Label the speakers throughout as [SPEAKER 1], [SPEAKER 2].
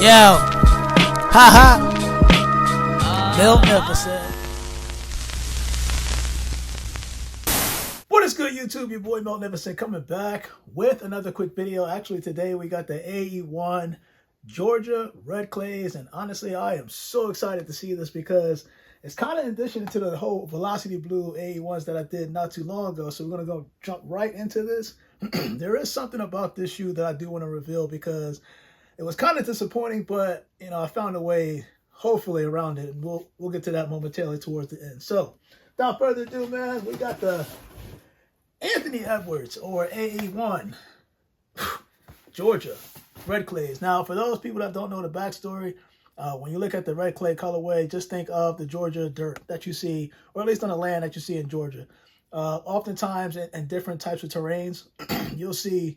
[SPEAKER 1] Yo, haha. They'll never say. What is good, YouTube? Your boy Mel Never Said coming back with another quick video. Actually, today we got the AE1 Georgia Red Clays, and honestly, I am so excited to see this because it's kind of in addition to the whole Velocity Blue AE1s that I did not too long ago. So we're gonna go jump right into this. There is something about this shoe that I do want to reveal because it was kind of disappointing, but you know, I found a way, hopefully, around it, and we'll get to that momentarily towards the end. So, without further ado, man, we got the Anthony Edwards, or AE1 Georgia Red Clays. Now, for those people that don't know the backstory, when you look at the red clay colorway, just think of the Georgia dirt that you see, or at least on the land that you see in Georgia. Oftentimes in different types of terrains, you'll see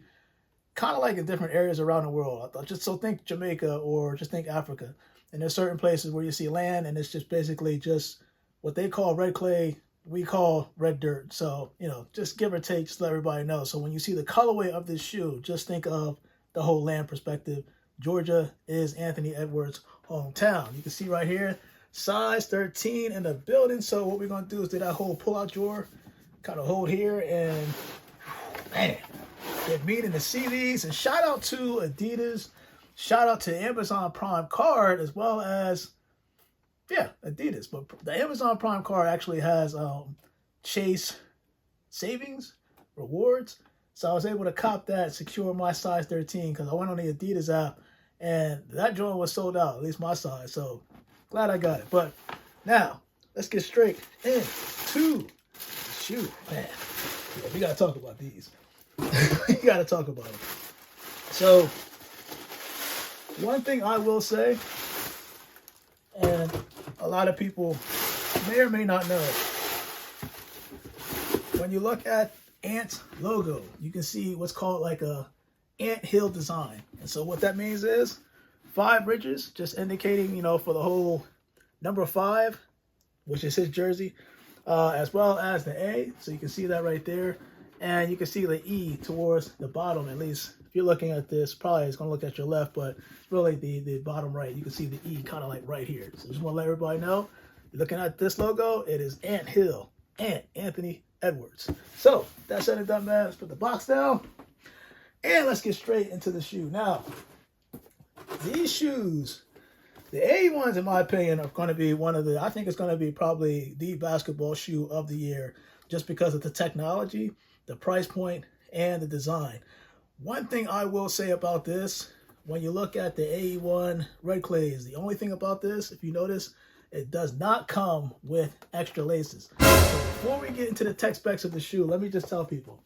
[SPEAKER 1] kind of like in different areas around the world. Just so think Jamaica or just think Africa. And there's certain places where you see land and it's just basically just what they call red clay, we call red dirt. So, you know, just give or take, just let everybody know. So when you see the colorway of this shoe, just think of the whole land perspective. Georgia is Anthony Edwards' hometown. You can see right here, size 13 in the building. So what we're going to do is do that whole pull-out drawer, kind of hold here, and man, get meeting to see these. And shout out to Adidas, shout out to Amazon Prime Card, as well as Adidas. But the Amazon Prime Card actually has Chase savings rewards, so I was able to cop that, secure my size 13, because I went on the Adidas app and that joint was sold out, at least my size. So glad I got it. But now let's get straight into shoot, man. Yeah, we gotta talk about these. We gotta talk about them. So one thing I will say, and a lot of people may or may not know, when you look at Ant logo, you can see what's called like a ant hill design. And so what that means is 5 ridges, just indicating, you know, for the whole number 5, which is his jersey, as well as the A. So you can see that right there. And you can see the E towards the bottom, at least if you're looking at this. Probably it's going to look at your left, but really the bottom right, you can see the E kind of like right here. So just want to let everybody know, you're looking at this logo, it is Ant Hill, Anthony Edwards. So that said and done, man, let's put the box down and let's get straight into the shoe. Now, these shoes, the AE1s, in my opinion, are going to be one of the, I think it's going to be probably the basketball shoe of the year, just because of the technology, the price point, and the design. One thing I will say about this, when you look at the AE1 Red Clays, the only thing about this, if you notice, it does not come with extra laces. So before we get into the tech specs of the shoe, let me just tell people,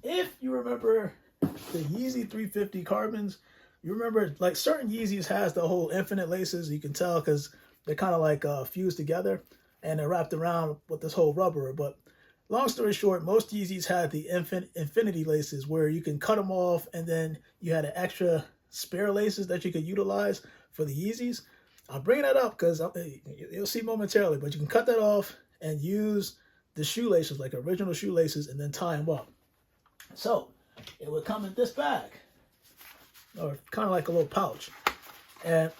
[SPEAKER 1] if you remember the Yeezy 350 Carbons, you remember like certain Yeezys has the whole infinite laces. You can tell because they're kind of like fused together and they're wrapped around with this whole rubber. But long story short, most Yeezys had the infinity laces where you can cut them off, and then you had an extra spare laces that you could utilize for the Yeezys. I'm bringing that up because you'll see momentarily, but you can cut that off and use the shoelaces, like original shoelaces, and then tie them up. So it would come in this bag, or kind of like a little pouch. And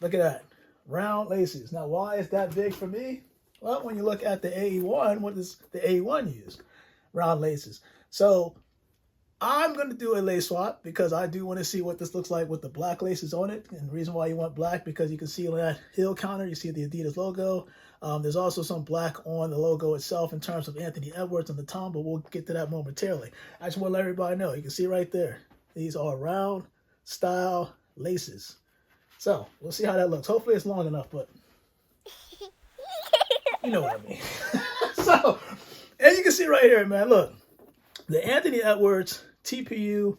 [SPEAKER 1] look at that, round laces. Now, why is that big for me? Well, when you look at the AE1, what does the AE1 use? Round laces. So I'm going to do a lace swap because I do want to see what this looks like with the black laces on it. And the reason why you want black, because you can see on that heel counter, you see the Adidas logo. There's also some black on the logo itself in terms of Anthony Edwards on the tongue, but we'll get to that momentarily. I just want to let everybody know, you can see right there, these are round style laces. So we'll see how that looks. Hopefully it's long enough, but you know what I mean. So, and you can see right here, man, look, the Anthony Edwards TPU.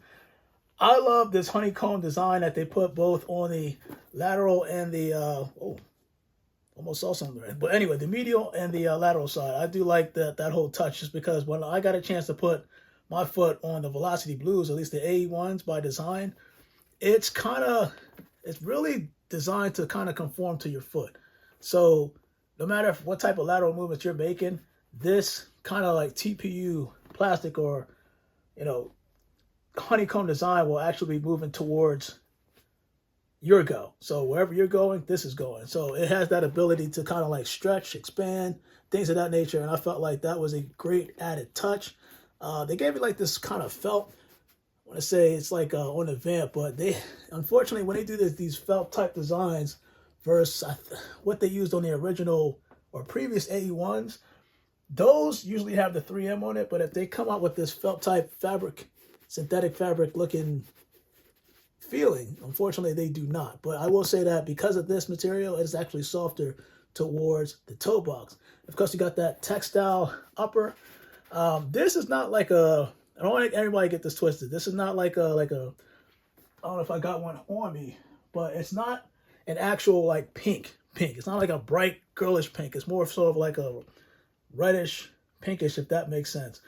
[SPEAKER 1] I love this honeycomb design that they put both on the lateral and the, almost saw something there. But anyway, the medial and the lateral side. I do like that whole touch, just because when I got a chance to put my foot on the Velocity Blues, at least the AE1s by design, it's really designed to kind of conform to your foot. So no matter what type of lateral movements you're making, this kind of like TPU plastic, or, you know, honeycomb design will actually be moving towards your go. So wherever you're going, this is going. So it has that ability to kind of like stretch, expand, things of that nature. And I felt like that was a great added touch. They gave it like this kind of felt. I want to say it's like on the vamp, but they, unfortunately, when they do these felt type designs versus what they used on the original or previous AE1s, those usually have the 3M on it. But if they come out with this felt type fabric, synthetic fabric looking feeling, unfortunately they do not. But I will say that because of this material, it's actually softer towards the toe box. Of course, you got that textile upper. This is not like a, I don't want everybody to get this twisted. This is not like a, I don't know if I got one on me, but it's not an actual like pink. It's not like a bright girlish pink. It's more sort of like a reddish pinkish, if that makes sense.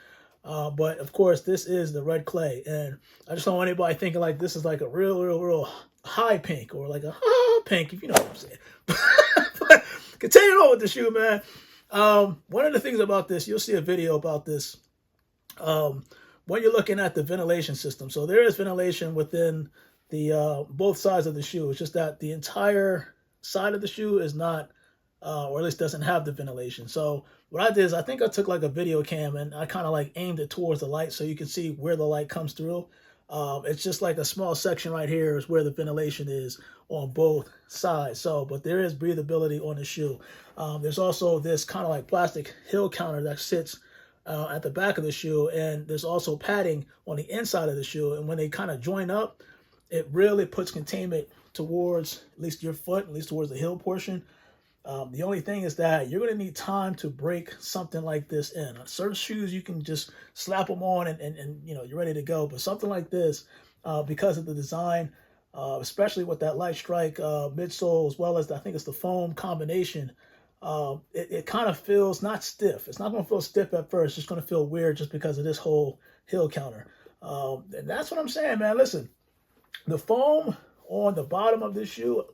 [SPEAKER 1] But of course, this is the red clay, and I just don't want anybody thinking like this is like a real high pink or like a pink, if you know what I'm saying. But continuing on with the shoe, man. One of the things about this, you'll see a video about this when you're looking at the ventilation system. So there is ventilation within the both sides of the shoe. It's just that the entire side of the shoe is not, or at least doesn't have the ventilation. So what I did is I think I took like a video cam and I kind of like aimed it towards the light so you can see where the light comes through. It's just like a small section right here is where the ventilation is on both sides. So, but there is breathability on the shoe. There's also this kind of like plastic heel counter that sits at the back of the shoe, and there's also padding on the inside of the shoe. And when they kind of join up, it really puts containment towards at least your foot, at least towards the heel portion. The only thing is that you're going to need time to break something like this in. On certain shoes, you can just slap them on and you know, you're ready to go. But something like this, because of the design, especially with that light strike midsole, as well as I think it's the foam combination, it kind of feels not stiff. It's not going to feel stiff at first. It's just going to feel weird just because of this whole heel counter. And that's what I'm saying, man. Listen, the foam on the bottom of this shoe,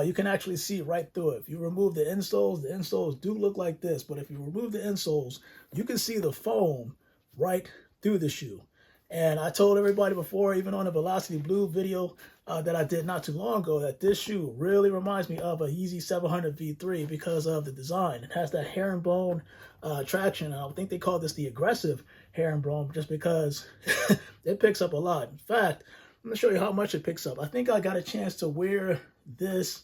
[SPEAKER 1] you can actually see right through it. If you remove the insoles do look like this, but if you remove the insoles, you can see the foam right through the shoe. And I told everybody before, even on the Velocity Blue video that I did not too long ago, that this shoe really reminds me of a Yeezy 700 V3 because of the design. It has that herringbone traction. I think they call this the aggressive herringbone just because it picks up a lot. In fact, I'm going to show you how much it picks up. I think I got a chance to wear this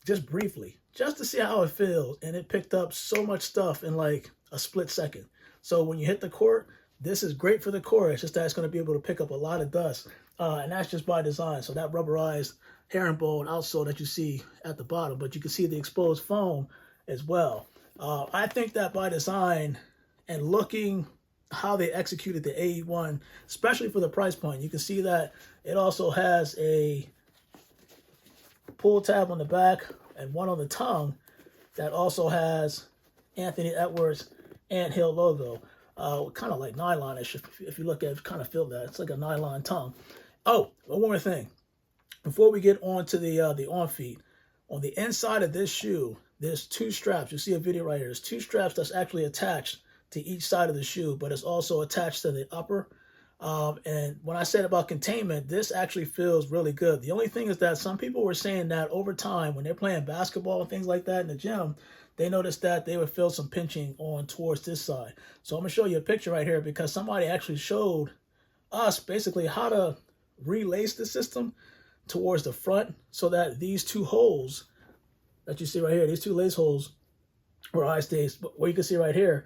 [SPEAKER 1] just briefly, just to see how it feels. And it picked up so much stuff in like a split second. So when you hit the court, this is great for the court. It's just that it's going to be able to pick up a lot of dust. And that's just by design. So that rubberized herringbone outsole that you see at the bottom, but you can see the exposed foam as well. I think that by design and looking how they executed the AE1, especially for the price point, you can see that it also has a pull tab on the back and one on the tongue that also has Anthony Edwards and Hill logo. Kind of like nylon-ish. If you look at it, kind of feel that. It's like a nylon tongue. Oh, one more thing. Before we get on to the on feet, on the inside of this shoe, there's two straps. You see a video right here. There's two straps that's actually attached to each side of the shoe, but it's also attached to the upper. And when I said about containment, this actually feels really good. The only thing is that some people were saying that over time, when they're playing basketball and things like that in the gym, they noticed that they would feel some pinching on towards this side. So I'm going to show you a picture right here because somebody actually showed us basically how to relace the system towards the front so that these two holes that you see right here, these two lace holes or eye stays, what you can see right here,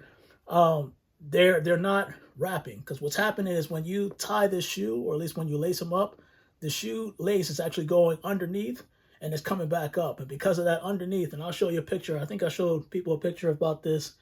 [SPEAKER 1] they're not wrapping, because what's happening is when you tie this shoe, or at least when you lace them up, the shoe lace is actually going underneath and it's coming back up. And because of that underneath, and I'll show you a picture, I think I showed people a picture about this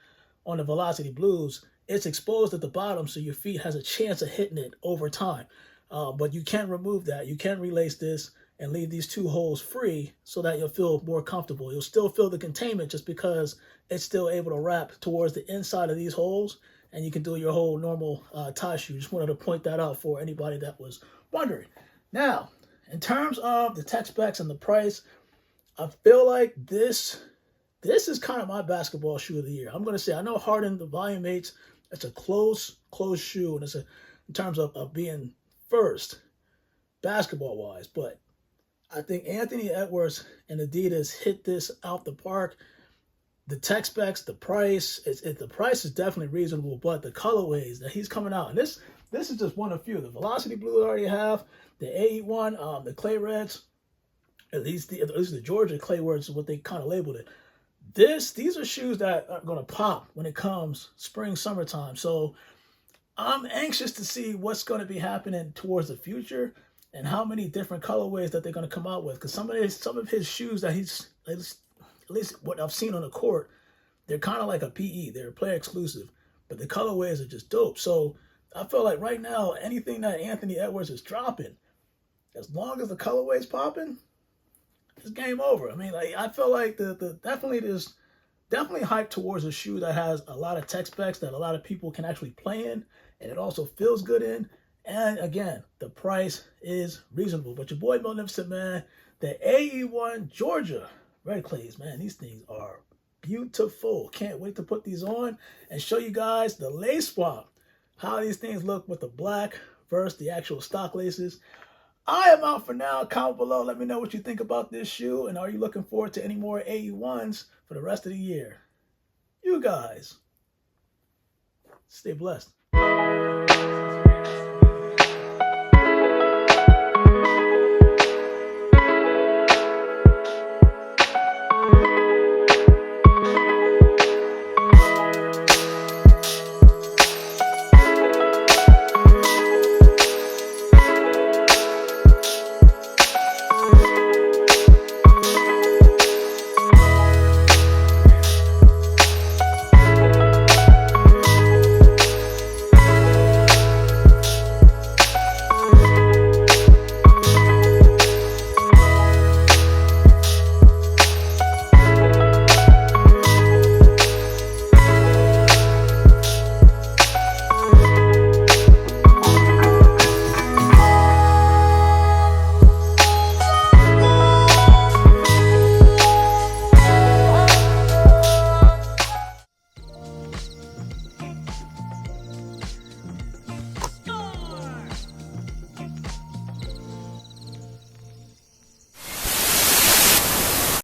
[SPEAKER 1] on the Velocity Blues, it's exposed at the bottom so your feet has a chance of hitting it over time. But you can remove that. You can relace this and leave these two holes free so that you'll feel more comfortable. You'll still feel the containment just because it's still able to wrap towards the inside of these holes, and you can do your whole normal tie shoe. Just wanted to point that out for anybody that was wondering. Now, in terms of the tech specs and the price, I feel like this is kind of my basketball shoe of the year. I'm going to say, I know Harden, the Volume 8s, it's a close shoe, and it's in terms of being first basketball-wise, but I think Anthony Edwards and Adidas hit this out the park. The tech specs, the price, the price is definitely reasonable, but the colorways that he's coming out, and this is just one of few. The Velocity Blue I already have, the AE1, the Clay Reds, at least the Georgia Clay Reds is what they kind of labeled it. These are shoes that are going to pop when it comes spring, summertime. So I'm anxious to see what's going to be happening towards the future and how many different colorways that they're going to come out with. Because some of his shoes that he's, at least what I've seen on the court, they're kind of like a PE. They're player exclusive, but the colorways are just dope. So I feel like right now, anything that Anthony Edwards is dropping, as long as the colorway's popping, it's game over. I mean, like, I feel like there's definitely hype towards a shoe that has a lot of tech specs that a lot of people can actually play in, and it also feels good in. And again, the price is reasonable. But your boy Magnificent, man, the AE1 Georgia Red Clays, man, these things are beautiful. Can't wait to put these on and show you guys the lace swap, how these things look with the black versus the actual stock laces. I am out for now. Comment below. Let me know what you think about this shoe. And are you looking forward to any more AE1s for the rest of the year? You guys, stay blessed.